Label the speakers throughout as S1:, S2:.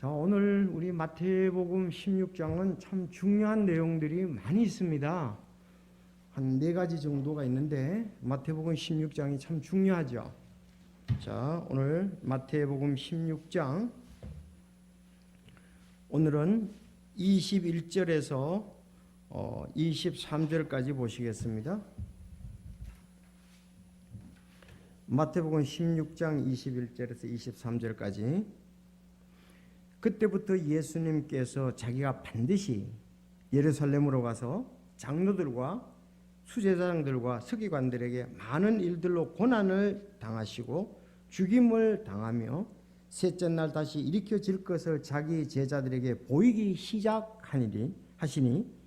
S1: 자, 오늘 우리 마태복음 16장은 참 중요한 내용들이 많이 있습니다. 한 4가지 정도가 있는데 마태복음 16장이 참 중요하죠. 자, 오늘 마태복음 16장 오늘은 21절에서 23절까지 보시겠습니다. 마태복음 16장 21절에서 23절까지. 그때부터 예수님께서 자기가 반드시 예루살렘으로 가서 장로들과 수제사장들과 서기관들에게 많은 일들로 고난을 당하시고 죽임을 당하며 셋째 날 다시 일으켜질 것을 자기 제자들에게 보이기 시작하시니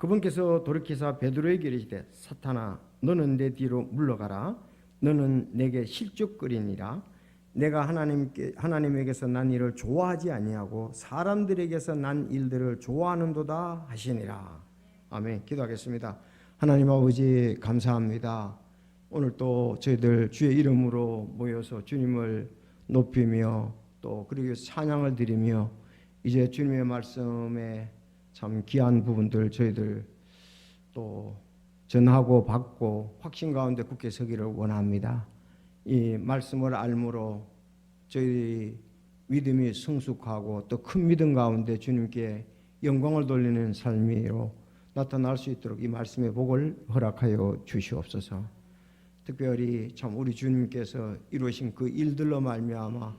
S1: 그분께서 돌이키사 베드로에게 이르시되 사탄아 너는 내 뒤로 물러가라. 너는 내게 실족거리니라. 내가 하나님에게서 난 일을 좋아하지 아니하고 사람들에게서 난 일들을 좋아하는도다 하시니라. 아멘. 기도하겠습니다. 하나님 아버지 감사합니다. 오늘 또 저희들 주의 이름으로 모여서 주님을 높이며 또 그리고 찬양을 드리며 이제 주님의 말씀에 참 귀한 부분들 저희들 또 전하고 받고 확신 가운데 굳게 서기를 원합니다. 이 말씀을 알므로 저희 믿음이 성숙하고 또 큰 믿음 가운데 주님께 영광을 돌리는 삶으로 나타날 수 있도록 이 말씀의 복을 허락하여 주시옵소서. 특별히 참 우리 주님께서 이루신 그 일들로 말미암아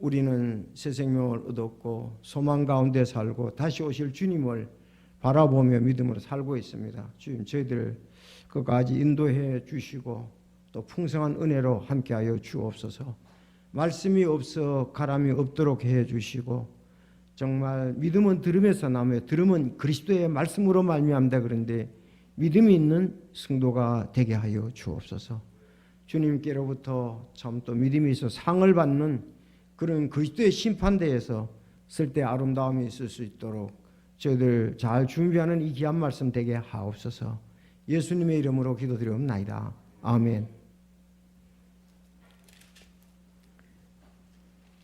S1: 우리는 새 생명을 얻었고 소망 가운데 살고 다시 오실 주님을 바라보며 믿음으로 살고 있습니다. 주님 저희들 끝까지 인도해 주시고 또 풍성한 은혜로 함께하여 주옵소서. 말씀이 없어 가람이 없도록 해 주시고 정말 믿음은 들음에서 나며 들음은 그리스도의 말씀으로 말미암다. 그런데 믿음이 있는 성도가 되게 하여 주옵소서. 주님께로부터 참 또 믿음이 있어 상을 받는 그런 그리스도의 심판대에서 쓸 때 아름다움이 있을 수 있도록 저희들 잘 준비하는 이 귀한 말씀 되게 하옵소서. 예수님의 이름으로 기도드리옵나이다. 아멘.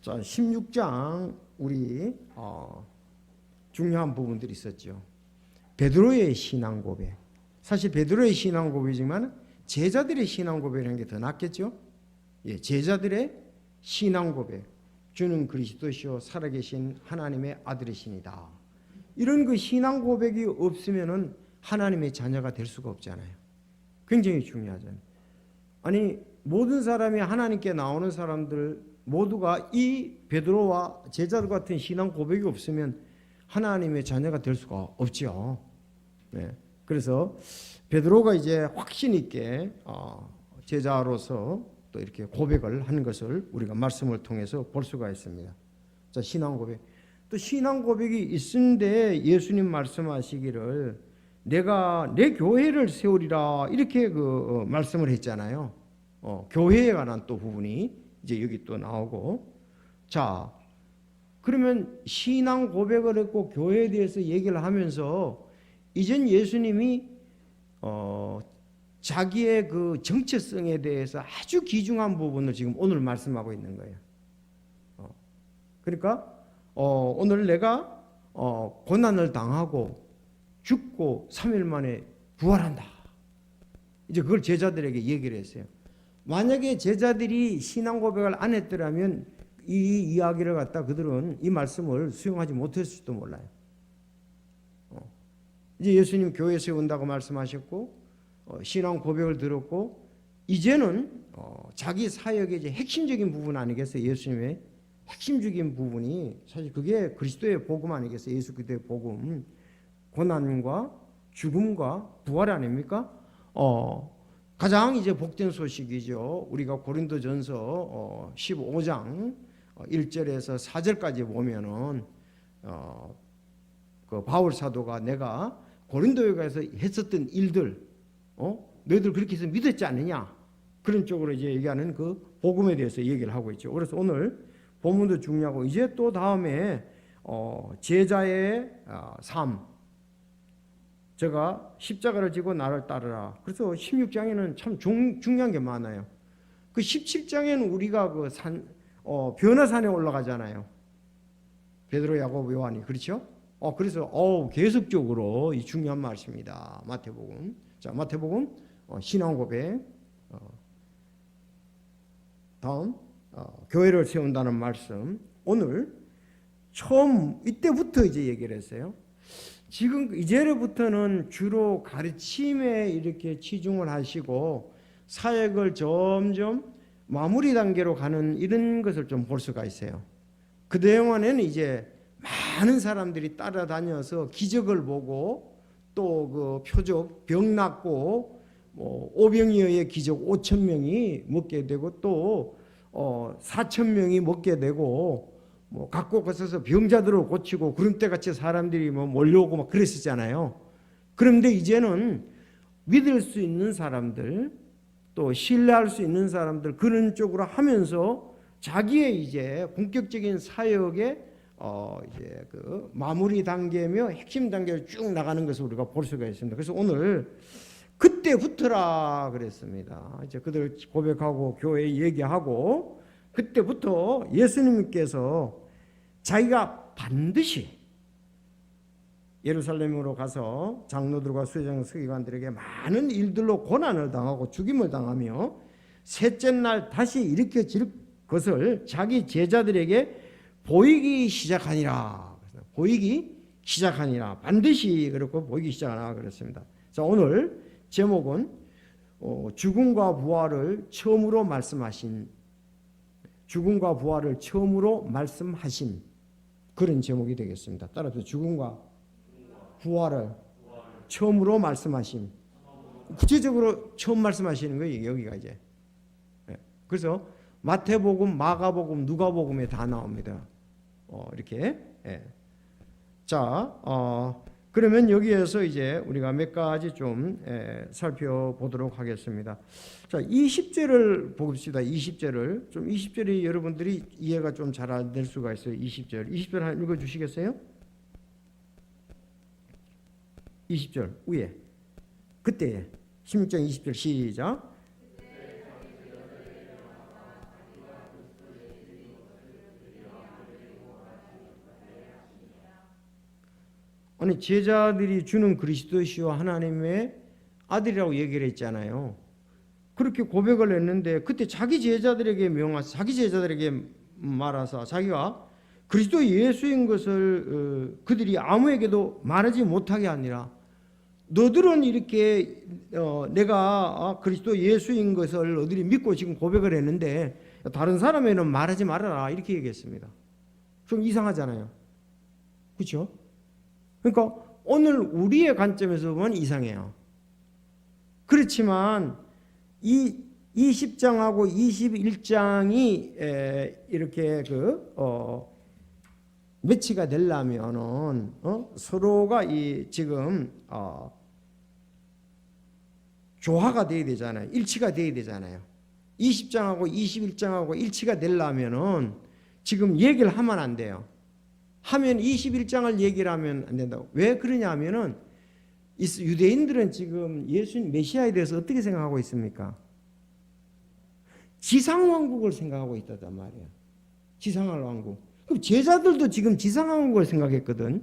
S1: 자, 16장 우리 중요한 부분들이 있었죠. 베드로의 신앙 고백. 사실 베드로의 신앙 고백이지만 제자들의 신앙 고백이라는 게 더 낫겠죠. 예, 제자들의 신앙 고백. 주는 그리스도시요 살아계신 하나님의 아들이시니다. 이런 그 신앙 고백이 없으면은 하나님의 자녀가 될 수가 없잖아요. 굉장히 중요하잖아요. 아니 모든 사람이 하나님께 나오는 사람들 모두가 이 베드로와 제자들 같은 신앙 고백이 없으면 하나님의 자녀가 될 수가 없죠. 네. 그래서 베드로가 이제 확신 있게 제자로서 또 이렇게 고백을 한 것을 우리가 말씀을 통해서 볼 수가 있습니다. 자, 신앙 고백. 또 신앙 고백이 있는데 예수님 말씀하시기를 내가 내 교회를 세우리라 이렇게 말씀을 했잖아요. 교회에 관한 또 부분이 이제 여기 또 나오고. 자, 그러면 신앙 고백을 했고 교회에 대해서 얘기를 하면서 이젠 예수님이 자기의 그 정체성에 대해서 아주 귀중한 부분을 지금 오늘 말씀하고 있는 거예요. 그러니까 오늘 내가 고난을 당하고 죽고 3일 만에 부활한다. 이제 그걸 제자들에게 얘기를 했어요. 만약에 제자들이 신앙 고백을 안 했더라면 이 이야기를 갖다 그들은 이 말씀을 수용하지 못했을지도 몰라요. 이제 예수님 교회 세운다고 말씀하셨고 신앙 고백을 들었고 이제는 자기 사역의 이제 핵심적인 부분 아니겠어요? 예수님의 핵심적인 부분이 사실 그게 그리스도의 복음 아니겠어요? 예수 그리스도의 복음, 고난과 죽음과 부활 아닙니까? 가장 이제 복된 소식이죠. 우리가 고린도전서 15장 1절에서 4절까지 보면은 그 바울 사도가 내가 고린도에 가서 했었던 일들 너희들 그렇게 해서 믿었지 않느냐? 그런 쪽으로 이제 얘기하는 그 복음에 대해서 얘기를 하고 있죠. 그래서 오늘 본문도 중요하고 이제 또 다음에 제자의 삶 저가 십자가를 지고 나를 따르라. 그래서 16장에는 참 중요한 게 많아요. 그 17장에는 우리가 그 변화산에 올라가잖아요. 베드로, 야고보, 요한이. 그렇죠? 그래서 계속적으로 이 중요한 말씀입니다. 마태복음. 자, 마태복음 신앙 고백. 다음 교회를 세운다는 말씀. 오늘 처음 이때부터 이제 얘기를 했어요. 지금 이제부터는 주로 가르침에 이렇게 치중을 하시고 사역을 점점 마무리 단계로 가는 이런 것을 좀 볼 수가 있어요. 그동안에는 이제 많은 사람들이 따라다녀서 기적을 보고 또 그 표적 병 낫고 오병이어의 기적 5,000명이 먹게 되고 또 4,000명이 먹게 되고 각국 곳에서 병자들을 고치고 구름대같이 사람들이 몰려오고 막 그랬었잖아요. 그런데 이제는 믿을 수 있는 사람들 또 신뢰할 수 있는 사람들 그런 쪽으로 하면서 자기의 이제 본격적인 사역의 이제 그 마무리 단계며 핵심 단계를 쭉 나가는 것을 우리가 볼 수가 있습니다. 그래서 오늘 그때부터라 그랬습니다. 이제 그들 고백하고 교회 얘기하고 그때부터 예수님께서 자기가 반드시 예루살렘으로 가서 장로들과 수장 서기관들에게 많은 일들로 고난을 당하고 죽임을 당하며 셋째 날 다시 일으켜질 것을 자기 제자들에게 보이기 시작하니라. 보이기 시작하니라. 반드시 그렇고 보이기 시작하라 그랬습니다. 자, 오늘 제목은 죽음과 부활을 처음으로 말씀하신 그런 제목이 되겠습니다. 따라서 죽음과 부활을 처음으로 말씀하신 구체적으로 처음 말씀하시는 거예요. 여기가 이제. 그래서 마태복음, 마가복음, 누가복음에 다 나옵니다. 이렇게. 자, 그러면 여기에서 이제 우리가 몇 가지 좀 살펴보도록 하겠습니다. 자, 20절을 봅시다. 20절을. 좀 20절이 여러분들이 이해가 좀 잘 안 될 수가 있어요. 20절. 20절 한번 읽어 주시겠어요? 20절 위에. 그때 16장 20절 시작. 아니 제자들이 주는 그리스도시요 하나님의 아들이라고 얘기를 했잖아요. 그렇게 고백을 했는데 그때 자기 제자들에게 말하사 자기가 그리스도 예수인 것을 그들이 아무에게도 말하지 못하게 하니라. 너들은 이렇게 내가 그리스도 예수인 것을 너들이 믿고 지금 고백을 했는데 다른 사람에게는 말하지 말아라 이렇게 얘기했습니다. 좀 이상하잖아요. 그렇죠? 그러니까 오늘 우리의 관점에서 보면 이상해요. 그렇지만 이 20장하고 21장이 이렇게 매치가 되려면은 서로가 지금 조화가 돼야 되잖아요. 일치가 돼야 되잖아요. 20장하고 21장하고 일치가 되려면은 지금 얘기를 하면 안 돼요. 하면 21장을 얘기를 하면 안 된다고. 왜 그러냐 하면은 유대인들은 지금 예수님 메시아에 대해서 어떻게 생각하고 있습니까? 지상왕국을 생각하고 있단 말이에요. 지상왕국. 그럼 제자들도 지금 지상왕국을 생각했거든.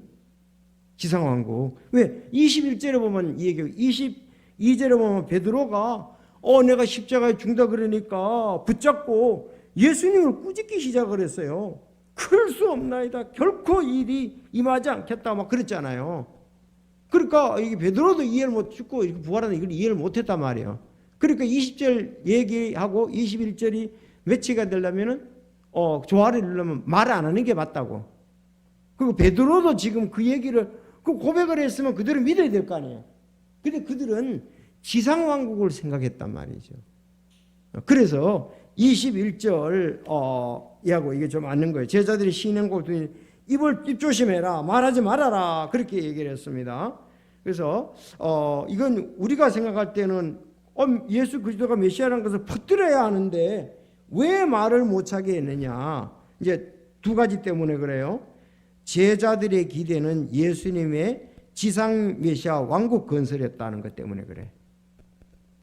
S1: 지상왕국. 왜? 21절에 보면 이 얘기, 22절에 보면 베드로가 내가 십자가에 죽는다 그러니까 붙잡고 예수님을 꾸짖기 시작을 했어요. 그럴 수 없나이다. 결코 일이 임하지 않겠다. 막 그랬잖아요. 그러니까 이게 베드로도 이해를 못 죽고 부활하는 이걸 이해를 못했단 말이에요. 그러니까 20절 얘기하고 21절이 매치가 되려면은 조화를 이루려면 말을 안 하는 게 맞다고. 그리고 베드로도 지금 그 얘기를 그 고백을 했으면 그대로 믿어야 될 거 아니에요. 근데 그들은 지상왕국을 생각했단 말이죠. 그래서 21절 이하고 이게 좀 맞는 거예요. 제자들이 신행곡 입 조심해라, 말하지 말아라 그렇게 얘기를 했습니다. 그래서 이건 우리가 생각할 때는 예수 그리스도가 메시아라는 것을 퍼뜨려야 하는데 왜 말을 못하게 했느냐. 이제 두 가지 때문에 그래요. 제자들의 기대는 예수님의 지상 메시아 왕국 건설했다는 것 때문에 그래.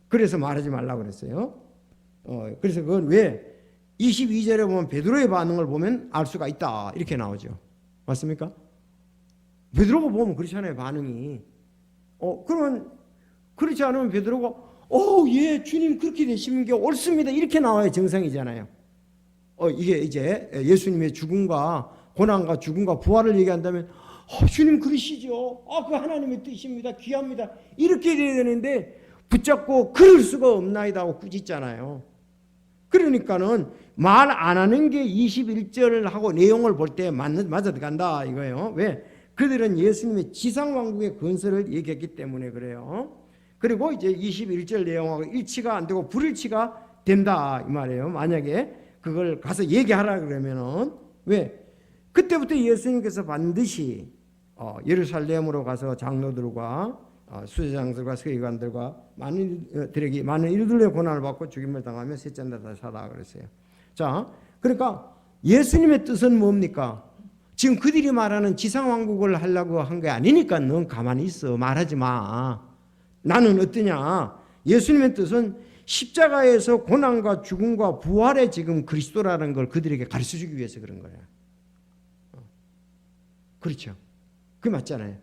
S1: 그래서 말하지 말라고 그랬어요. 그래서 그건 왜 22절에 보면 베드로의 반응을 보면 알 수가 있다 이렇게 나오죠. 맞습니까? 베드로가 보면 그렇잖아요, 반응이. 그러면 그렇지 않으면 베드로가 예, 주님 그렇게 되시는 게 옳습니다 이렇게 나와야 정상이잖아요. 이게 이제 예수님의 죽음과 고난과 죽음과 부활을 얘기한다면 주님 그러시죠. 그 하나님의 뜻입니다. 귀합니다. 이렇게 돼야 되는데 붙잡고 그럴 수가 없나이다 하고 꾸짖잖아요. 그러니까는 말 안 하는 게 21절을 하고 내용을 볼 때 맞아 들어간다 이거예요. 왜? 그들은 예수님의 지상왕국의 건설을 얘기했기 때문에 그래요. 그리고 이제 21절 내용하고 일치가 안 되고 불일치가 된다 이 말이에요. 만약에 그걸 가서 얘기하라 그러면은 왜? 그때부터 예수님께서 반드시 예루살렘으로 가서 장로들과 수제장들과 서기관들과 많은 일들의 고난을 받고 죽임을 당하며 셋째 날 다시 살아 그랬어요. 자, 그러니까 예수님의 뜻은 뭡니까? 지금 그들이 말하는 지상왕국을 하려고 한 게 아니니까 넌 가만히 있어. 말하지 마. 나는 어떠냐? 예수님의 뜻은 십자가에서 고난과 죽음과 부활의 지금 그리스도라는 걸 그들에게 가르쳐주기 위해서 그런 거예요. 그렇죠. 그게 맞잖아요.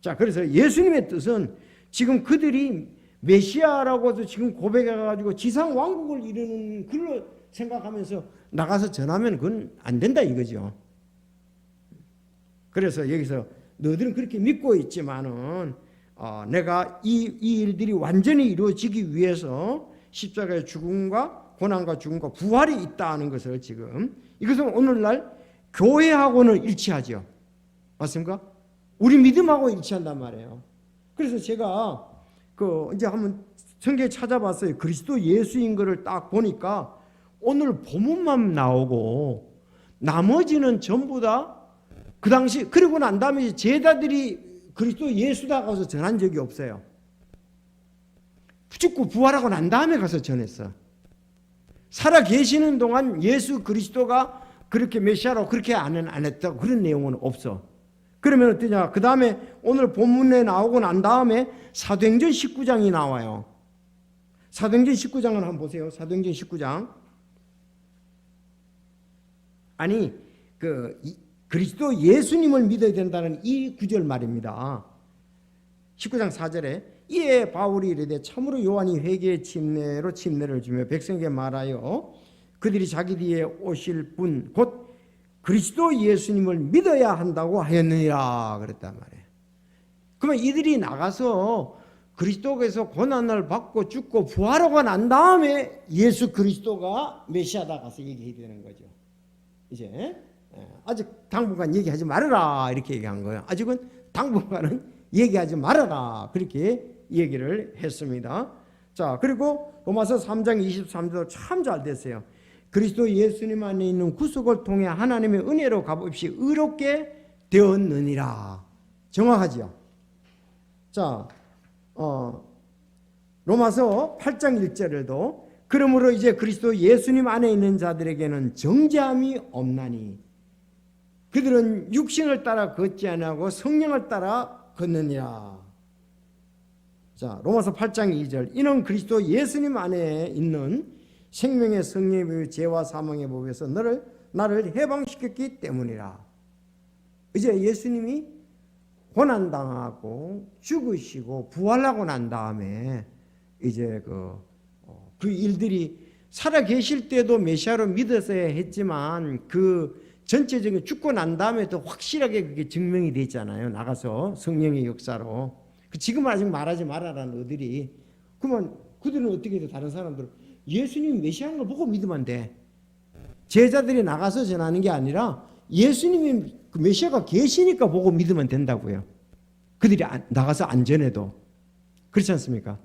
S1: 자, 그래서 예수님의 뜻은 지금 그들이 메시아라고도 지금 고백해가지고 지상 왕국을 이루는 걸로 생각하면서 나가서 전하면 그건 안 된다 이거죠. 그래서 여기서 너희들은 그렇게 믿고 있지만은 내가 이 일들이 완전히 이루어지기 위해서 십자가의 죽음과 고난과 죽음과 부활이 있다는 것을 지금 이것은 오늘날 교회하고는 일치하죠. 맞습니까? 우리 믿음하고 일치한단 말이에요. 그래서 제가 이제 한번 성경에 찾아봤어요. 그리스도 예수인 거를 딱 보니까 오늘 본문만 나오고 나머지는 전부 다 그 당시 그리고 난 다음에 제자들이 그리스도 예수다 가서 전한 적이 없어요. 죽고 부활하고 난 다음에 가서 전했어. 살아 계시는 동안 예수 그리스도가 그렇게 메시아로 그렇게 안 했다고 그런 내용은 없어. 그러면 어떠냐? 그 다음에 오늘 본문에 나오고 난 다음에 사도행전 19장이 나와요. 사도행전 19장을 한번 보세요. 사도행전 19장. 아니 그리스도 예수님을 믿어야 된다는 이 구절 말입니다. 19장 4절에 이에 바울이 이르되 참으로 요한이 회개의 침례로 침례를 주며 백성에게 말하여 그들이 자기 뒤에 오실 분 곧 그리스도 예수님을 믿어야 한다고 하였느니라 그랬단 말이에요. 그러면 이들이 나가서 그리스도께서 고난을 받고 죽고 부활하고 난 다음에 예수 그리스도가 메시아다 가서 얘기해야 되는 거죠. 이제 아직 당분간 얘기하지 말아라 이렇게 얘기한 거예요. 아직은 당분간은 얘기하지 말아라 그렇게 얘기를 했습니다. 자, 그리고 로마서 3장 23절 참 잘 됐어요. 그리스도 예수님 안에 있는 구속을 통해 하나님의 은혜로 값없이 의롭게 되었느니라. 정확하지요. 자, 로마서 8장 1절에도 그러므로 이제 그리스도 예수님 안에 있는 자들에게는 정죄함이 없나니 그들은 육신을 따라 걷지 아니하고 성령을 따라 걷느니라. 자, 로마서 8장 2절 이는 그리스도 예수님 안에 있는 생명의 성령의 죄와 사망의 법에서 나를 해방시켰기 때문이라. 이제 예수님이 고난당하고 죽으시고 부활하고 난 다음에 이제 그 일들이 살아 계실 때도 메시아로 믿었어야 했지만 그 전체적인 죽고 난 다음에 또 확실하게 그게 증명이 됐잖아요. 나가서 성령의 역사로. 지금은 아직 말하지 말아라는 어들이. 그러면 그들은 어떻게 돼? 다른 사람들은 예수님 메시아인 걸 보고 믿으면 안 돼. 제자들이 나가서 전하는 게 아니라 예수님이 그 메시아가 계시니까 보고 믿으면 된다고요. 그들이 나가서 안 전해도. 그렇지 않습니까?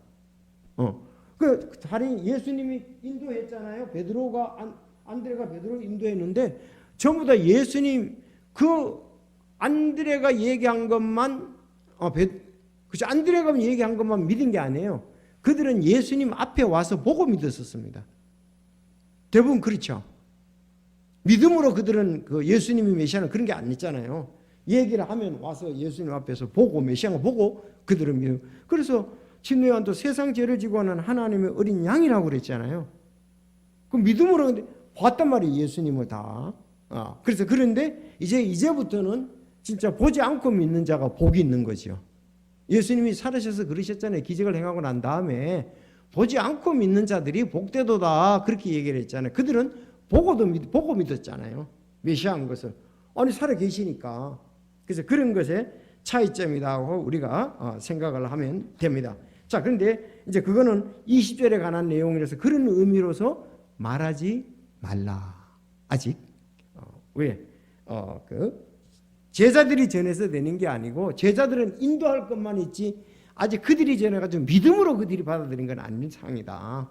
S1: 다른 예수님이 인도했잖아요. 안드레가 베드로 인도했는데 전부 다 예수님 그 안드레가 얘기한 것만 그치 안드레가 얘기한 것만 믿은 게 아니에요. 그들은 예수님 앞에 와서 보고 믿었었습니다. 대부분 그렇죠. 믿음으로 그들은 그 예수님이 메시아는 그런 게 아니잖아요. 얘기를 하면 와서 예수님 앞에서 보고 메시아를 보고 그들은 믿어. 그래서 진노 요한도 세상 죄를 지고 하는 하나님의 어린 양이라고 그랬잖아요. 그 믿음으로 봤단 말이에요, 예수님을 다. 그래서 그런데 이제부터는 진짜 보지 않고 믿는 자가 복이 있는 거죠. 예수님이 살으셔서 그러셨잖아요. 기적을 행하고 난 다음에 보지 않고 믿는 자들이 복되도다 그렇게 얘기를 했잖아요. 그들은 보고 믿었잖아요. 메시아인 것을. 아니 살아 계시니까. 그래서 그런 것에 차이점이라고 우리가 생각을 하면 됩니다. 자, 그런데 이제 그거는 20절에 관한 내용이라서 그런 의미로서 말하지 말라. 아직 왜? 제자들이 전해서 되는 게 아니고 제자들은 인도할 것만 있지 아직 그들이 전해가지고 믿음으로 그들이 받아들인 건 아닌 상황이다.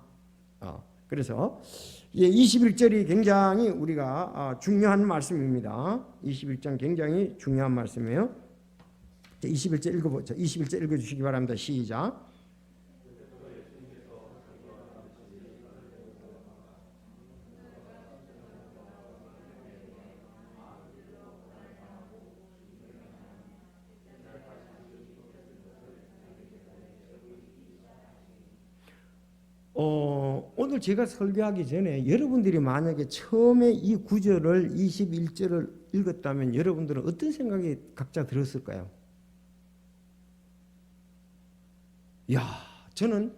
S1: 그래서 21절이 굉장히 우리가 중요한 말씀입니다. 21장 굉장히 중요한 말씀이에요. 21절 읽어보죠. 21절 읽어주시기 바랍니다. 시작. 오늘 제가 설교하기 전에 여러분들이 만약에 처음에 이 구절을 21절을 읽었다면 여러분들은 어떤 생각이 각자 들었을까요? 저는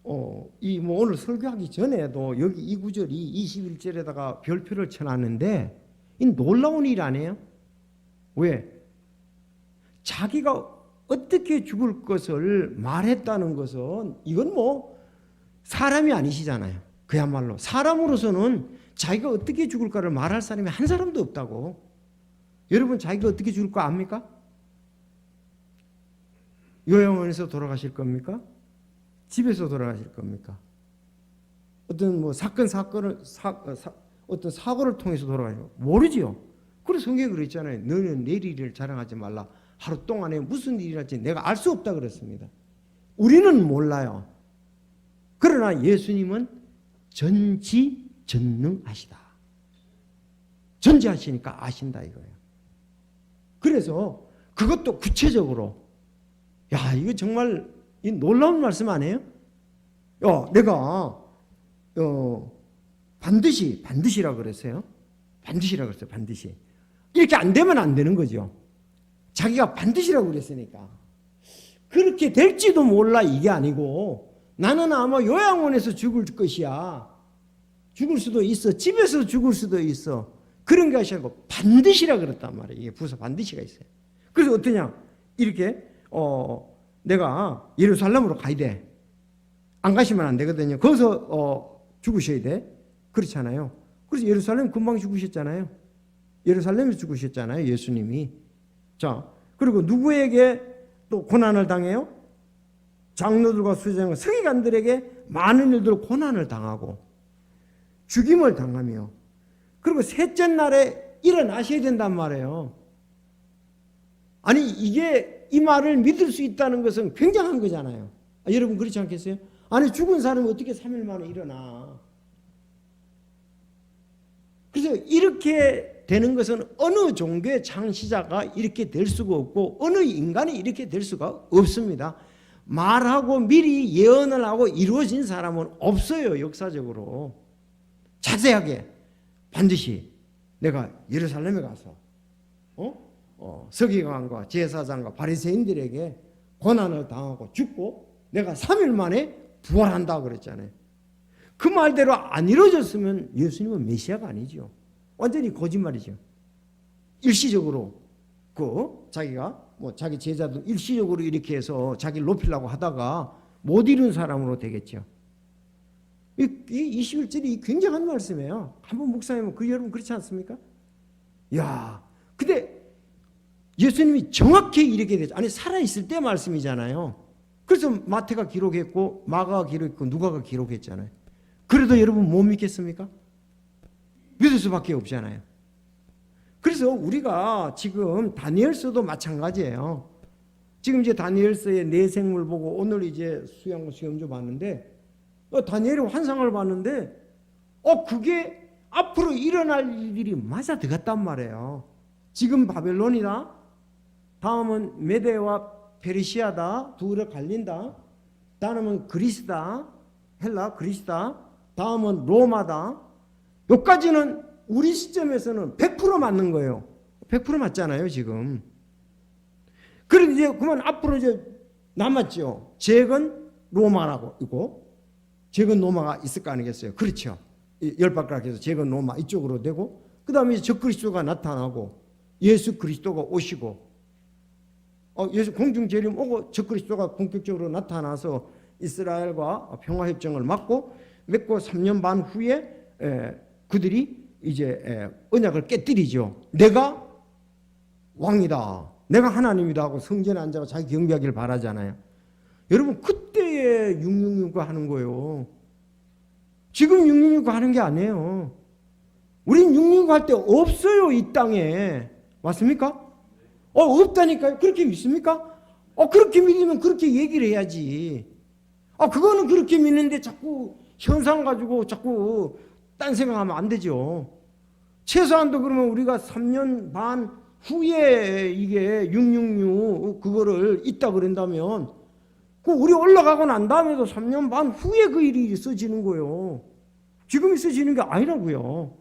S1: 오늘 설교하기 전에도 여기 이 구절이 21절에다가 별표를 쳐놨는데 이 놀라운 일 아니에요? 왜? 자기가 어떻게 죽을 것을 말했다는 것은 이건 사람이 아니시잖아요. 그야말로 사람으로서는 자기가 어떻게 죽을까를 말할 사람이 한 사람도 없다고. 여러분 자기가 어떻게 죽을 거 압니까? 요양원에서 돌아가실 겁니까? 집에서 돌아가실 겁니까? 어떤 어떤 사고를 통해서 돌아가요? 모르지요. 그래서 성경에 그랬잖아요. 너는 내일 일을 자랑하지 말라. 하루 동안에 무슨 일이 날지 내가 알 수 없다 그랬습니다. 우리는 몰라요. 그러나 예수님은 전지전능하시다. 전지하시니까 아신다 이거예요. 그래서 그것도 구체적으로 이거 정말 놀라운 말씀 아니에요? 내가 반드시라고 그랬어요. 반드시라고 그랬어요. 반드시. 이렇게 안 되면 안 되는 거죠. 자기가 반드시라고 그랬으니까. 그렇게 될지도 몰라 이게 아니고 나는 아마 요양원에서 죽을 것이야. 죽을 수도 있어. 집에서 죽을 수도 있어. 그런 것이 아니고 반드시라 그랬단 말이에요. 이게 부사 반드시가 있어요. 그래서 어떠냐? 이렇게 내가 예루살렘으로 가야 돼. 안 가시면 안 되거든요. 거기서 죽으셔야 돼. 그렇잖아요. 그래서 예루살렘 금방 죽으셨잖아요. 예루살렘에서 죽으셨잖아요. 예수님이. 자, 그리고 누구에게 또 고난을 당해요? 장로들과 수장과 서기관들에게 많은 일들로 고난을 당하고 죽임을 당하며 그리고 셋째 날에 일어나셔야 된단 말이에요. 아니 이게 이 말을 믿을 수 있다는 것은 굉장한 거잖아요. 여러분 그렇지 않겠어요? 아니 죽은 사람이 어떻게 3일 만에 일어나? 그래서 이렇게 되는 것은 어느 종교의 창시자가 이렇게 될 수가 없고 어느 인간이 이렇게 될 수가 없습니다. 말하고 미리 예언을 하고 이루어진 사람은 없어요. 역사적으로. 자세하게 반드시 내가 예루살렘에 가서 서기관과 제사장과 바리새인들에게 고난을 당하고 죽고 내가 3일 만에 부활한다고 그랬잖아요. 그 말대로 안 이루어졌으면 예수님은 메시아가 아니죠. 완전히 거짓말이죠. 일시적으로 자기가 자기 제자도 일시적으로 이렇게 해서 자기를 높이려고 하다가 못 이룬 사람으로 되겠죠. 이 21절이 굉장한 말씀이에요. 한번 묵상하면 여러분 그렇지 않습니까? 근데 예수님이 정확히 이렇게 되죠. 아니 살아있을 때 말씀이잖아요. 그래서 마태가 기록했고 마가가 기록했고 누가가 기록했잖아요. 그래도 여러분 못 믿겠습니까? 믿을 수밖에 없잖아요. 그래서 우리가 지금 다니엘서도 마찬가지예요. 지금 이제 다니엘서의 내생물 보고 오늘 이제 수양시험조 봤는데 다니엘의 환상을 봤는데 그게 앞으로 일어날 일들이 맞아 들어갔단 말이에요. 지금 바벨론이나 다음은 메데와 페르시아다. 둘을 갈린다. 다음은 그리스다. 헬라 그리스다. 다음은 로마다. 여기까지는 우리 시점에서는 100% 맞는 거예요. 100% 맞잖아요, 지금. 그런데 이제 그러면 앞으로 이제 남았죠. 잭은 로마라고 있고, 잭은 로마가 있을 거 아니겠어요? 그렇죠. 열바가락에서 잭은 로마 이쪽으로 되고, 그 다음에 적그리스도가 나타나고, 예수 그리스도가 오시고, 예수 공중재림 오고 적그리스도가 본격적으로 나타나서 이스라엘과 평화협정을 맺고 3년 반 후에 그들이 이제 언약을 깨뜨리죠. 내가 왕이다. 내가 하나님이다 하고 성전에 앉아서 자기 경배하기를 바라잖아요. 여러분 그때에 666가 하는 거예요. 지금 666가 하는 게 아니에요. 우린 666 할 때 없어요, 이 땅에. 맞습니까? 없다니까요. 그렇게 믿습니까? 그렇게 믿으면 그렇게 얘기를 해야지. 그거는 그렇게 믿는데 자꾸 현상 가지고 자꾸 딴 생각하면 안 되죠. 최소한도 그러면 우리가 3년 반 후에 이게 666 그거를 있다 그런다면 우리 올라가고 난 다음에도 3년 반 후에 그 일이 있어지는 거예요. 지금 있어지는 게 아니라고요.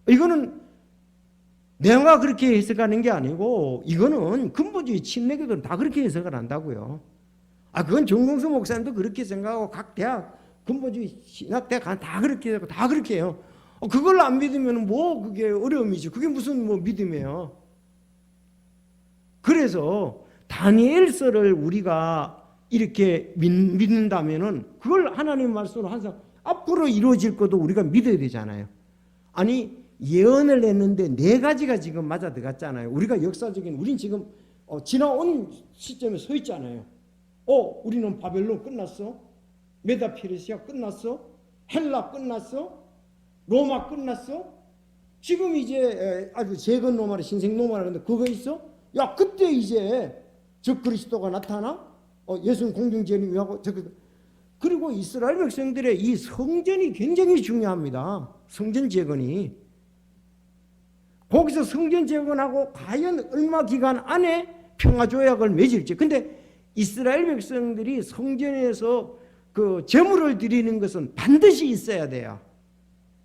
S1: 이거는 내가 그렇게 해석하는 게 아니고 이거는 근본주의 침례교들은 다 그렇게 해석을 한다고요. 그건 정동수 목사님도 그렇게 생각하고 각 대학 근본주의 신학대학 다 그렇게 하고 다 그렇게 해요. 그걸 안 믿으면 뭐 그게 어려움이죠. 그게 무슨 뭐 믿음이에요. 그래서 다니엘서를 우리가 이렇게 믿는다면은 그걸 하나님 말씀으로 항상 앞으로 이루어질 것도 우리가 믿어야 되잖아요. 아니 예언을 했는데 4가지가 지금 맞아 들어갔잖아요. 우리가 역사적인 우린 지금 지나온 시점에 서 있잖아요. 우리는 바벨론 끝났어. 메다 페르시아 끝났어. 헬라 끝났어. 로마 끝났어. 지금 이제 아주 재건 로마라 신생 로마라 근데 그거 있어? 야 그때 이제 적그리스도가 나타나? 예수는 공중재림하고 그리고 이스라엘 백성들의 이 성전이 굉장히 중요합니다. 성전 재건이. 거기서 성전 재건하고 과연 얼마 기간 안에 평화조약을 맺을지. 근데 이스라엘 백성들이 성전에서 그 제물을 드리는 것은 반드시 있어야 돼요.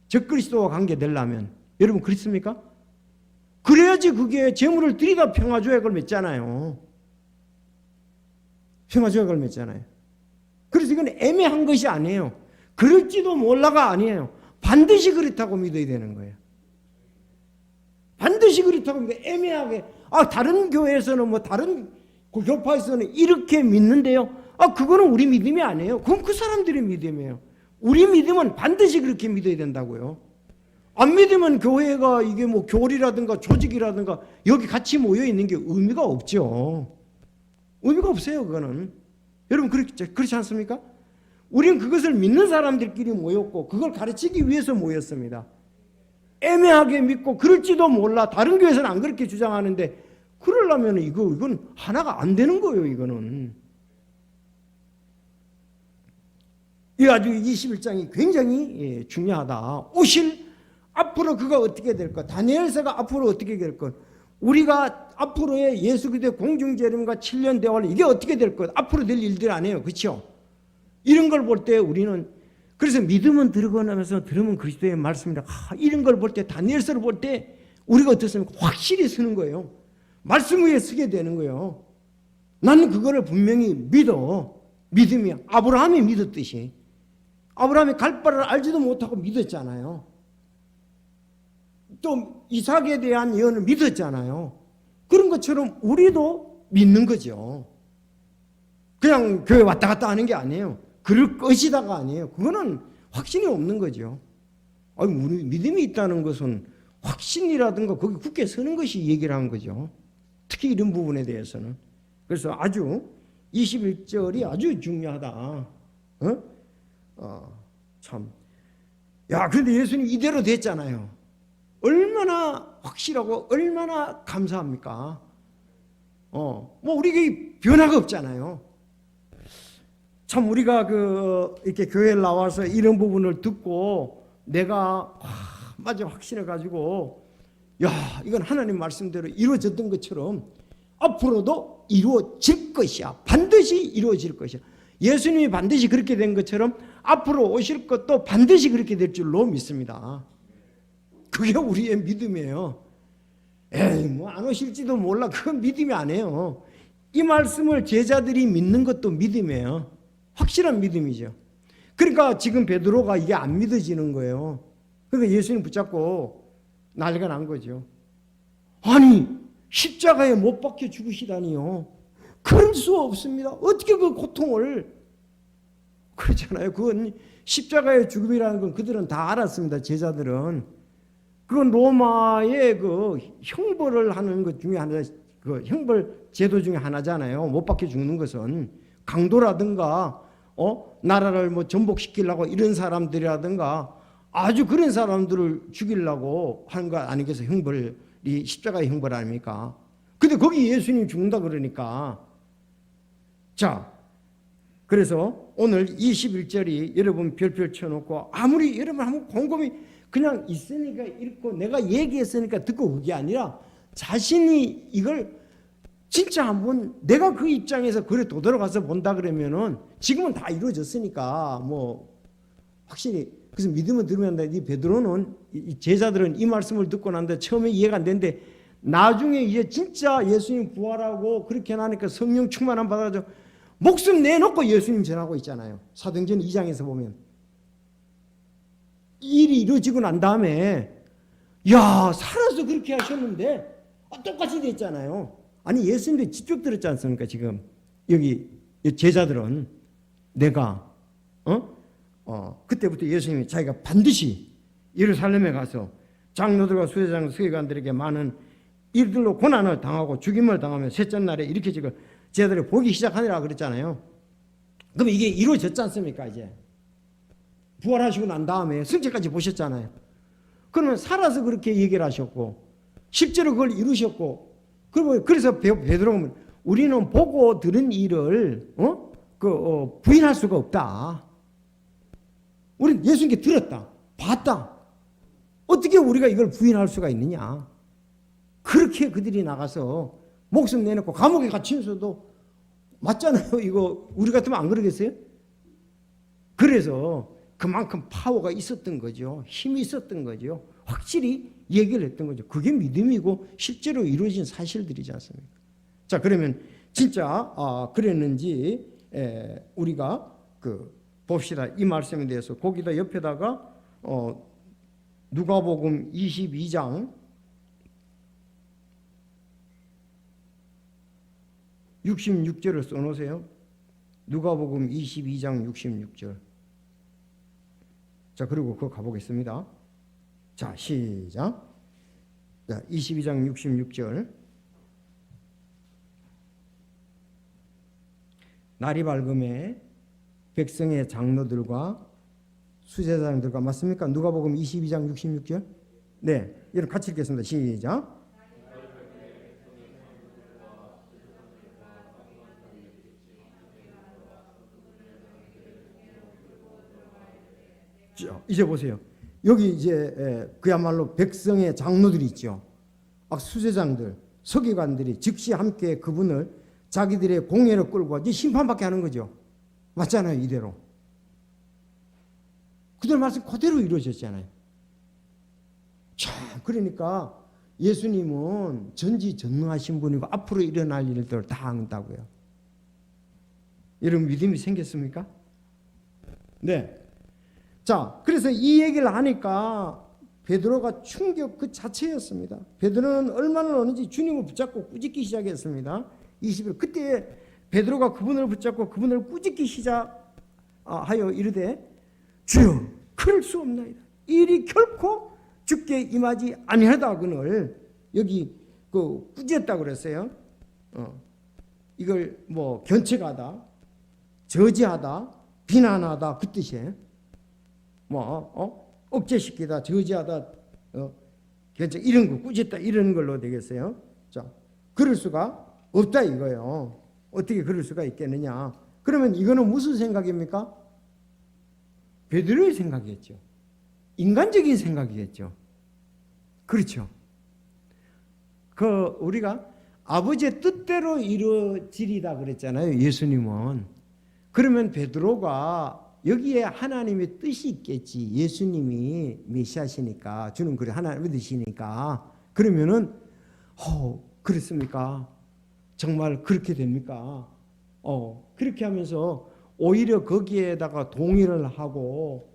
S1: 적그리스도와 관계되려면. 여러분 그렇습니까? 그래야지 그게 제물을 드리다 평화조약을 맺잖아요. 평화조약을 맺잖아요. 그래서 이건 애매한 것이 아니에요. 그럴지도 몰라가 아니에요. 반드시 그렇다고 믿어야 되는 거예요. 반드시 그렇다고 믿어요. 애매하게 다른 교회에서는 뭐 다른 교파에서는 이렇게 믿는데요. 그거는 우리 믿음이 아니에요. 그건 그 사람들의 믿음이에요. 우리 믿음은 반드시 그렇게 믿어야 된다고요. 안 믿으면 교회가 이게 뭐 교리라든가 조직이라든가 여기 같이 모여 있는 게 의미가 없죠. 의미가 없어요, 그거는. 여러분 그렇지 않습니까? 우리는 그것을 믿는 사람들끼리 모였고 그걸 가르치기 위해서 모였습니다. 애매하게 믿고 그럴지도 몰라. 다른 교회에서는 안 그렇게 주장하는데 그러려면 이건 하나가 안 되는 거예요, 이거는. 이 아주 21장이 굉장히 중요하다. 오실 앞으로 그가 어떻게 될 것, 다니엘서가 앞으로 어떻게 될 것, 우리가 앞으로의 예수 그리스도의 공중재림과 7년 대화를 이게 어떻게 될 것, 앞으로 될 일들 아니에요, 그렇죠? 이런 걸 볼 때 우리는 그래서 믿음은 들어가면서 들으면 그리스도의 말씀이라. 이런 걸 볼 때 다니엘서를 볼 때 우리가 어떻습니까? 확실히 쓰는 거예요. 말씀 위에 쓰게 되는 거예요. 나는 그거를 분명히 믿어. 믿음이 아브라함이 믿었듯이. 아브라함이 갈 바를 알지도 못하고 믿었잖아요. 또 이삭에 대한 예언을 믿었잖아요. 그런 것처럼 우리도 믿는 거죠. 그냥 교회 왔다 갔다 하는 게 아니에요. 그럴 것이다가 아니에요. 그거는 확신이 없는 거죠. 우리 믿음이 있다는 것은 확신이라든가 거기 굳게 서는 것이 얘기를 한 거죠. 특히 이런 부분에 대해서는. 그래서 아주 21절이 아주 중요하다. 참. 그런데 예수님 이대로 됐잖아요. 얼마나 확실하고 얼마나 감사합니까? 뭐 우리가 변화가 없잖아요. 참 우리가 이렇게 교회를 나와서 이런 부분을 듣고 내가 맞아 확신해 가지고 이건 하나님 말씀대로 이루어졌던 것처럼 앞으로도 이루어질 것이야. 반드시 이루어질 것이야. 예수님이 반드시 그렇게 된 것처럼 앞으로 오실 것도 반드시 그렇게 될 줄로 믿습니다. 그게 우리의 믿음이에요. 에이, 뭐 안 오실지도 몰라. 그건 믿음이 아니에요. 이 말씀을 제자들이 믿는 것도 믿음이에요. 확실한 믿음이죠. 그러니까 지금 베드로가 이게 안 믿어지는 거예요. 그러니까 예수님 붙잡고 난리가 난 거죠. 아니, 십자가에 못 박혀 죽으시다니요. 그럴 수 없습니다. 어떻게 그 고통을. 그렇잖아요. 그건 십자가의 죽음이라는 건 그들은 다 알았습니다. 제자들은. 그건 로마의 그 형벌을 하는 것 중에 하나, 그 형벌 제도 중에 하나잖아요. 못 박혀 죽는 것은 강도라든가 나라를 뭐 전복시키려고 이런 사람들이라든가 아주 그런 사람들을 죽이려고 하는 거 아니겠어요? 형벌이 십자가의 형벌 아닙니까? 근데 거기 예수님 죽는다 그러니까. 자, 그래서 오늘 21절이 여러분 별표 쳐놓고 아무리 여러분 한번 곰곰이 그냥 있으니까 읽고 내가 얘기했으니까 듣고 그게 아니라 자신이 이걸 진짜 한번 내가 그 입장에서 그래 도들어가서 본다 그러면은 지금은 다 이루어졌으니까 뭐 확실히 그래서 믿음을 들으면 이 베드로는 이 제자들은 이 말씀을 듣고 난데 처음에 이해가 안 되는데 나중에 이제 진짜 예수님 부활하고 그렇게 하니까 성령 충만함 받아가지고 목숨 내놓고 예수님 전하고 있잖아요. 사도행전 2장에서 보면 일이 이루어지고 난 다음에 야 살아서 그렇게 하셨는데 똑같이 됐잖아요. 아니 예수님도 직접 들었지 않습니까? 지금 여기 제자들은 내가 그때부터 예수님이 자기가 반드시 예루살렘에 가서 장로들과 수제장 서기관들에게 많은 일들로 고난을 당하고 죽임을 당하며 셋째 날에 이렇게 지금 제자들이 보기 시작하니라 그랬잖아요. 그럼 이게 이루어졌지 않습니까? 이제 부활하시고 난 다음에 승천까지 보셨잖아요. 그러면 살아서 그렇게 얘기를 하셨고 실제로 그걸 이루셨고 그래서 베드로가 우리는 보고 들은 일을 부인할 수가 없다. 우리는 예수님께 들었다, 봤다. 어떻게 우리가 이걸 부인할 수가 있느냐? 그렇게 그들이 나가서 목숨 내놓고 감옥에 갇히면서도 맞잖아요. 이거 우리 같으면 안 그러겠어요? 그래서 그만큼 파워가 있었던 거죠. 힘이 있었던 거죠. 확실히 얘기를 했던 거죠. 그게 믿음이고 실제로 이루어진 사실들이지 않습니까? 자, 그러면 진짜 그랬는지 우리가 봅시다. 이 말씀에 대해서 거기다 옆에다가 누가복음 22장 66절을 써놓으세요. 누가복음 22장 66절. 자, 그리고 그거 가보겠습니다. 자, 시작. 자, 22장 66절. 날이 밝음에 백성의 장로들과 수제자들과 맞습니까? 누가복음 22장 66절. 네, 여러분 같이 읽겠습니다. 시작. 이제 보세요. 여기 이제 그야말로 백성의 장로들이 있죠. 수제장들, 서기관들이 즉시 함께 그분을 자기들의 공회로 끌고 이제 심판받게 하는 거죠. 맞잖아요, 이대로. 그들 말씀 그대로 이루어졌잖아요. 자, 그러니까 예수님은 전지전능하신 분이고 앞으로 일어날 일들을 다 한다고요. 여러분 믿음이 생겼습니까? 네. 자, 그래서 이 얘기를 하니까 베드로가 충격 그 자체였습니다. 베드로는 얼마나 오는지 주님을 붙잡고 꾸짖기 시작했습니다. 20일 그때 베드로가 그분을 붙잡고 그분을 꾸짖기 시작하여 이르되 주여 그럴 수 없나이다. 일이 결코 죽게 임하지 아니하다. 그늘 여기 꾸짖었다고 그랬어요. 이걸 뭐 견책하다, 저지하다, 비난하다 그 뜻이에요. 억제시키다, 저지하다, 견책 이런 거 꾸짖다 이런 걸로 되겠어요. 자, 그럴 수가 없다 이거예요. 어떻게 그럴 수가 있겠느냐? 그러면 이거는 무슨 생각입니까? 베드로의 생각이겠죠. 인간적인 생각이겠죠. 그렇죠. 우리가 아버지의 뜻대로 이루어지리다 그랬잖아요. 예수님은. 그러면 베드로가 여기에 하나님의 뜻이 있겠지. 예수님이 메시아시니까, 주는 그래 하나님의 뜻이니까. 그러면은 그렇습니까? 정말 그렇게 됩니까? 그렇게 하면서 오히려 거기에다가 동의를 하고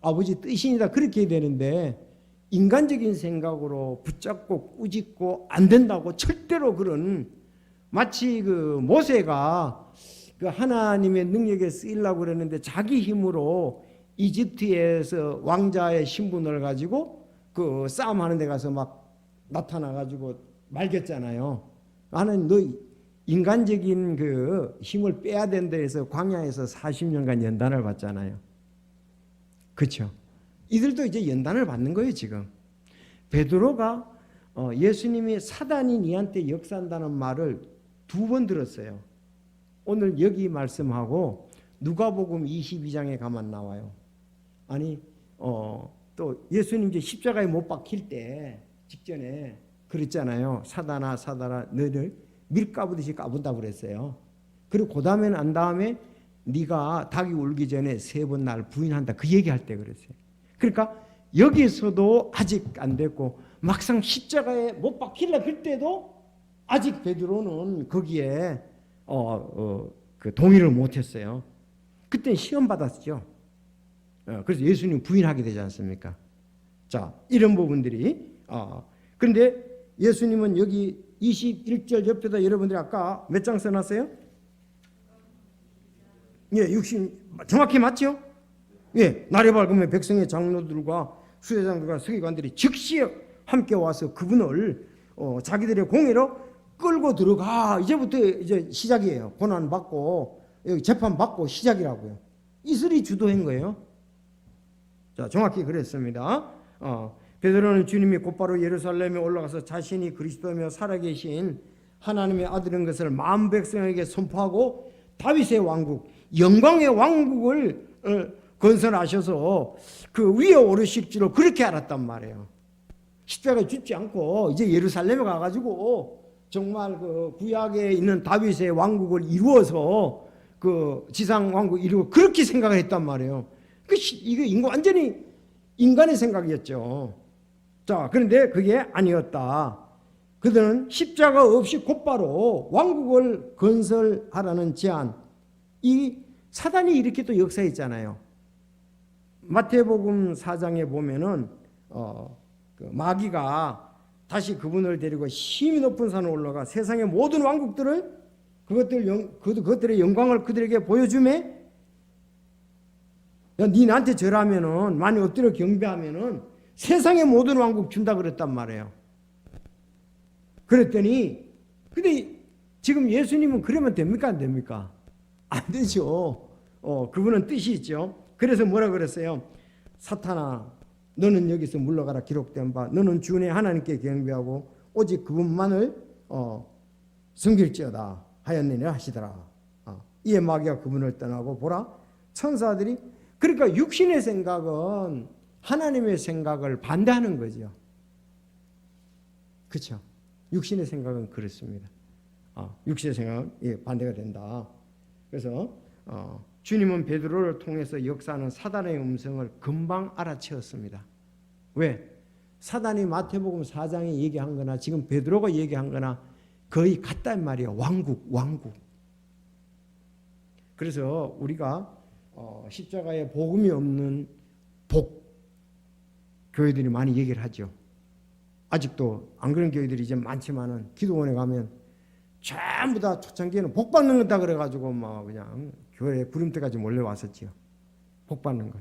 S1: 아버지 뜻이니다 그렇게 되는데, 인간적인 생각으로 붙잡고 꾸짖고 안 된다고 절대로 그런, 마치 그 모세가 그 하나님의 능력에 쓰이려고 그랬는데 자기 힘으로 이집트에서 왕자의 신분을 가지고 그 싸움하는 데 가서 막 나타나 가지고 말겼잖아요. 나는 너 인간적인 그 힘을 빼야 된다 해서 광야에서 40년간 연단을 받잖아요. 그렇죠? 이들도 이제 연단을 받는 거예요. 지금 베드로가 예수님이 사단이 니한테 역사한다는 말을 2번 들었어요. 오늘 여기 말씀하고 누가복음 22장에 가만 나와요. 아니 또 예수님 이제 십자가에 못 박힐 때 직전에 그랬잖아요. 사단아 사단아 너를 밀가부듯이 까분다 그랬어요. 그리고 그 다음에는 안 다음에 네가 닭이 울기 전에 3번 날 부인한다 그 얘기할 때 그랬어요. 그러니까 여기서도 아직 안 됐고 막상 십자가에 못 박힐라 그때도 아직 베드로는 거기에 그 동의를 못했어요. 그때 시험 받았죠. 그래서 예수님 부인하게 되지 않습니까? 자, 이런 부분들이 그런데 예수님은 여기 21절 옆에다 여러분들이 아까 몇 장 써놨어요? 예, 60 정확히 맞죠? 예, 날이 밝으면 백성의 장로들과 수제장들과 서기관들이 즉시 함께 와서 그분을 자기들의 공회로 끌고 들어가. 이제부터 이제 시작이에요. 고난 받고 여기 재판 받고 시작이라고요. 이슬이 주도한 거예요. 자, 정확히 그랬습니다. 베드로는 주님이 곧바로 예루살렘에 올라가서 자신이 그리스도며 살아계신 하나님의 아들인 것을 만 백성에게 선포하고 다윗의 왕국, 영광의 왕국을 건설하셔서 그 위에 오르실 줄을 그렇게 알았단 말이에요. 십자가에 죽지 않고 이제 예루살렘에 가가지고 정말 그 구약에 있는 다윗의 왕국을 이루어서 그 지상 왕국 이루고 그렇게 생각을 했단 말이에요. 이거 완전히 인간의 생각이었죠. 자, 그런데 그게 아니었다. 그들은 십자가 없이 곧바로 왕국을 건설하라는 제안, 이 사단이 이렇게 또 역사했잖아요. 마태복음 4장에 보면은 그 마귀가 다시 그분을 데리고 힘이 높은 산에 올라가 세상의 모든 왕국들을 그것들의 영광을 그들에게 보여주매, 야, 니 나한테 절하면은 많이 엎드려 경배하면은 세상의 모든 왕국 준다 그랬단 말이에요. 그랬더니 근데 지금 예수님은 그러면 됩니까 안 됩니까? 안 되죠. 그분은 뜻이 있죠. 그래서 뭐라 그랬어요? 사탄아 너는 여기서 물러가라 기록된 바 너는 주의 하나님께 경배하고 오직 그분만을 섬길지어다 하였느니 하시더라. 이에 마귀가 그분을 떠나고 보라 천사들이, 그러니까 육신의 생각은 하나님의 생각을 반대하는 거죠. 그렇죠? 육신의 생각은 그렇습니다. 육신의 생각은 반대가 된다. 그래서 주님은 베드로를 통해서 역사하는 사단의 음성을 금방 알아채었습니다. 왜? 사단이 마태복음 4장에 얘기한 거나 지금 베드로가 얘기한 거나 거의 같단 말이에요. 왕국. 그래서 우리가 십자가에 복음이 없는 교회들이 많이 얘기를 하죠. 아직도 안 그런 교회들이 이제 많지만은 기도원에 가면 전부 다 초창기에는 복 받는 거다 그래가지고 막 그냥 교회에 구름대까지 몰려왔었지요. 복 받는 것.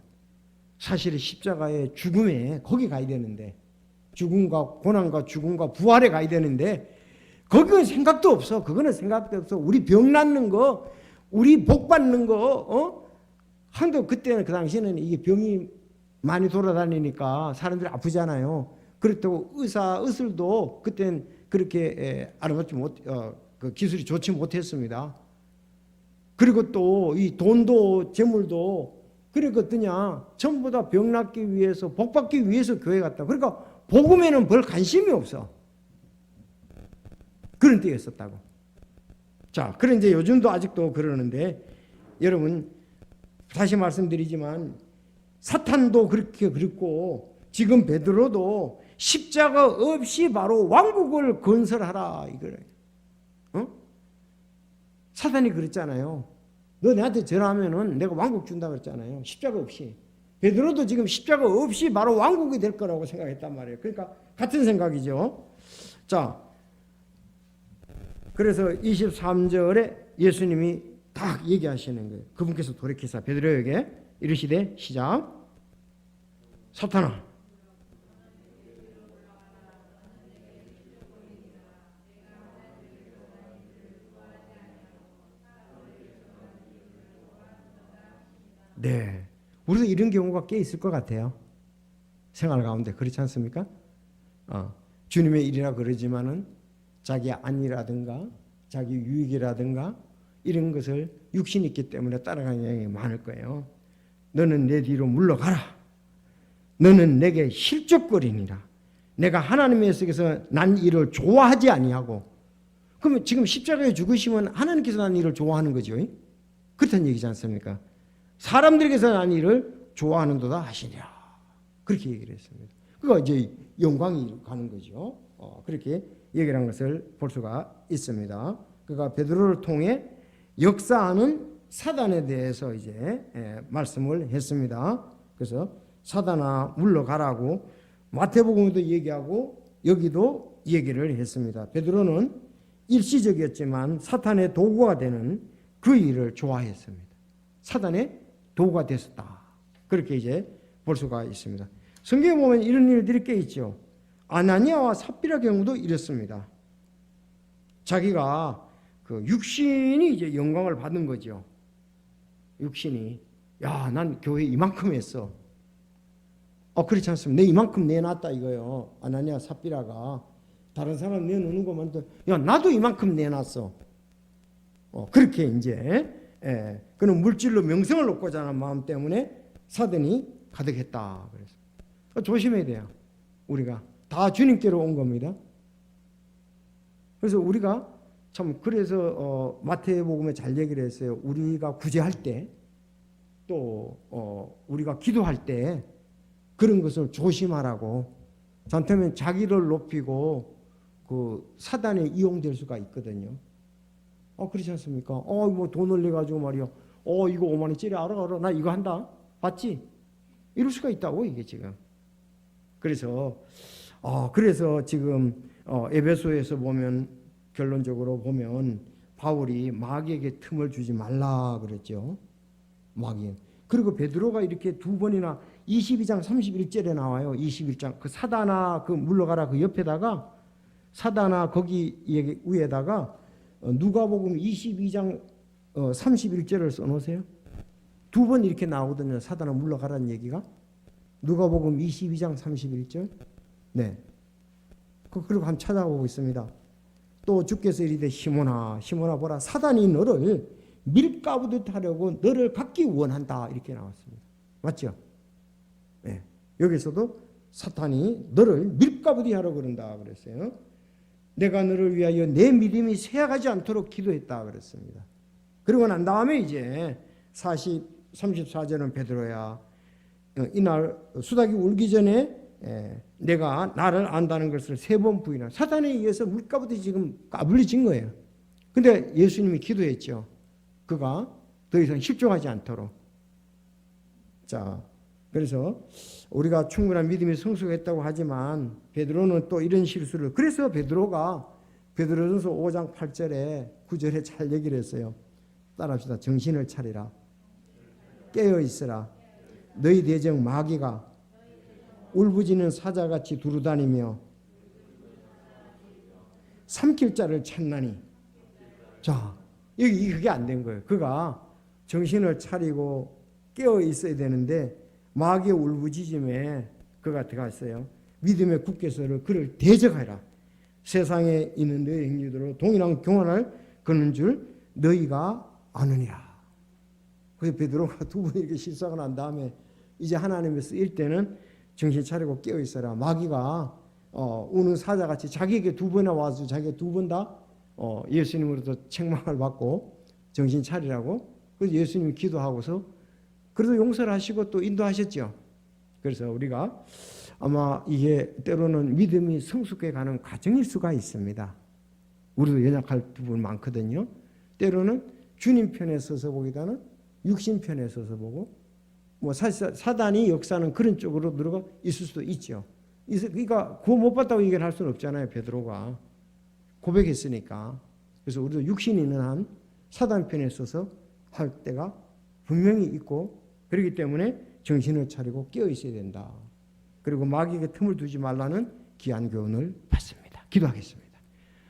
S1: 사실은 십자가의 죽음에 거기 가야 되는데, 죽음과 고난과 죽음과 부활에 가야 되는데 거기는 생각도 없어. 그거는 생각도 없어. 우리 병 낫는 거, 우리 복 받는 거, 한도 그때는 그 당시에는 이게 병이 많이 돌아다니니까 사람들이 아프잖아요. 그렇다고 의술도 그때는 그렇게 알아보지 그 기술이 좋지 못했습니다. 그리고 또 이 돈도 재물도 그랬거든요. 전부 다 병 낫기 위해서 복 받기 위해서 교회 갔다. 그러니까 복음에는 별 관심이 없어. 그런 때였었다고. 자, 그런 이제 요즘도 아직도 그러는데 여러분 다시 말씀드리지만 사탄도 그렇게 그랬고 지금 베드로도 십자가 없이 바로 왕국을 건설하라 이거예요. 사탄이 그랬잖아요. 너 내한테 절하면은 내가 왕국 준다 그랬잖아요. 십자가 없이. 베드로도 지금 십자가 없이 바로 왕국이 될 거라고 생각했단 말이에요. 그러니까 같은 생각이죠. 자, 그래서 23절에 예수님이 딱 얘기하시는 거예요. 그분께서 돌이키사 베드로에게 이르시되 시작. 사탄아, 네, 우리도 이런 경우가 꽤 있을 것 같아요. 생활 가운데 그렇지 않습니까? 주님의 일이라 그러지만은 자기 안위라든가 자기 유익이라든가 이런 것을 육신이 있기 때문에 따라가는 경향이 많을 거예요. 너는 내 뒤로 물러가라. 너는 내게 실족거리니라. 내가 하나님의 속에서 난 일을 좋아하지 아니하고. 그러면 지금 십자가에 죽으시면 하나님께서 난 일을 좋아하는 거죠. 그렇다는 얘기지 않습니까? 사람들에게서 난 일을 좋아하는도다 하시니라. 그렇게 얘기를 했습니다. 그거 이제 영광이 가는 거죠. 그렇게 얘기를 한 것을 볼 수가 있습니다. 그가 베드로를 통해 역사하는 사단에 대해서 이제 말씀을 했습니다. 그래서 사단아 물러가라고 마태복음에도 얘기하고 여기도 얘기를 했습니다. 베드로는 일시적이었지만 사탄의 도구가 되는 그 일을 좋아했습니다. 사단의 도구가 됐었다. 그렇게 이제 볼 수가 있습니다. 성경에 보면 이런 일들이 꽤 있죠. 아나니아와 삽비라 경우도 이랬습니다. 자기가 그 육신이 이제 영광을 받은 거죠. 육신이 야, 난 교회 이만큼 했어. 그렇지 않습니다. 내 이만큼 내놨다 이거요. 아나니아 삽비라가 다른 사람 내놓는 것만 더, 야, 나도 이만큼 내놨어. 그렇게 이제 그는 물질로 명성을 얻고자 하는 마음 때문에 사단이 가득했다. 그래서 조심해야 돼요. 우리가 다 주님께로 온 겁니다. 그래서 우리가 참 그래서 마태복음에 잘 얘기를 했어요. 우리가 구제할 때 또 우리가 기도할 때 그런 것을 조심하라고. 잘못하면 자기를 높이고 그 사단에 이용될 수가 있거든요. 그렇지 않습니까? 뭐 돈을 내 가지고 말이야. 이거 5만 원짜리 알아. 나 이거 한다. 봤지? 이럴 수가 있다고 이게 지금. 그래서 지금 에베소에서 보면 결론적으로 보면 바울이 마귀에게 틈을 주지 말라 그랬죠. 마귀. 그리고 베드로가 이렇게 두 번이나 22장 31절에 나와요. 21장 그 사단아 그 물러가라 그 옆에다가 사단아 거기 위에다가 누가복음 22장 31절을 써놓으세요. 두 번 이렇게 나오거든요. 사단아 물러가라는 얘기가. 누가복음 22장 31절. 네. 그리고 한번 찾아보고 있습니다. 또 주께서 이르되 시몬아 보라 사단이 너를 밀가부듯 하려고 너를 갖기 원한다 이렇게 나왔습니다. 맞죠? 네. 여기서도 사탄이 너를 밀가부디 하려고 그런다 그랬어요. 내가 너를 위하여 내 믿음이 쇠약하지 않도록 기도했다 그랬습니다. 그리고 난 다음에 이제 34절은 베드로야 이날 수탉이 울기 전에 내가 나를 안다는 것을 3번 부인한 사탄에 의해서 물가부터 지금 까불려진 거예요. 근데 예수님이 기도했죠. 그가 더 이상 실족하지 않도록. 자, 그래서 우리가 충분한 믿음이 성숙했다고 하지만 베드로는 또 이런 실수를. 그래서 베드로가 베드로전서 5장 8절에 9절에 잘 얘기를 했어요. 따라합시다. 정신을 차리라. 깨어 있으라. 너희 대적 마귀가 울부짖는 사자같이 두루다니며 삼킬 자를 찾나니. 자, 여기 그게 안 된 거예요. 그가 정신을 차리고 깨어 있어야 되는데 마귀의 울부짖음에 그가 들어갔어요. 믿음의 굳게서를 그를 대적하라. 세상에 있는 너희 행위대로 동일한 교훈을 거는 줄 너희가 아느니라. 그래서 베드로가 두 번 이렇게 실수하고 난 다음에 이제 하나님을 쓰일 때는 정신 차리고 깨어 있어라. 마귀가 우는 사자같이 자기에게 두 번이나 와서 자기가 두 번 다 예수님으로부터 책망을 받고 정신 차리라고. 그래서 예수님이 기도하고서 그래도 용서를 하시고 또 인도하셨죠. 그래서 우리가 아마 이게 때로는 믿음이 성숙해 가는 과정일 수가 있습니다. 우리도 연약할 부분 많거든요. 때로는 주님 편에 서서 보기보다는 육신 편에 서서 보고, 뭐 사단이 역사는 그런 쪽으로 들어가 있을 수도 있죠. 그러니까 구원 못 받다고 얘기를 할 수는 없잖아요. 베드로가 고백했으니까. 그래서 우리도 육신이 있는 한 사단 편에 서서 할 때가 분명히 있고, 그렇기 때문에 정신을 차리고 깨어 있어야 된다. 그리고 마귀에게 틈을 두지 말라는 귀한 교훈을 받습니다. 기도하겠습니다.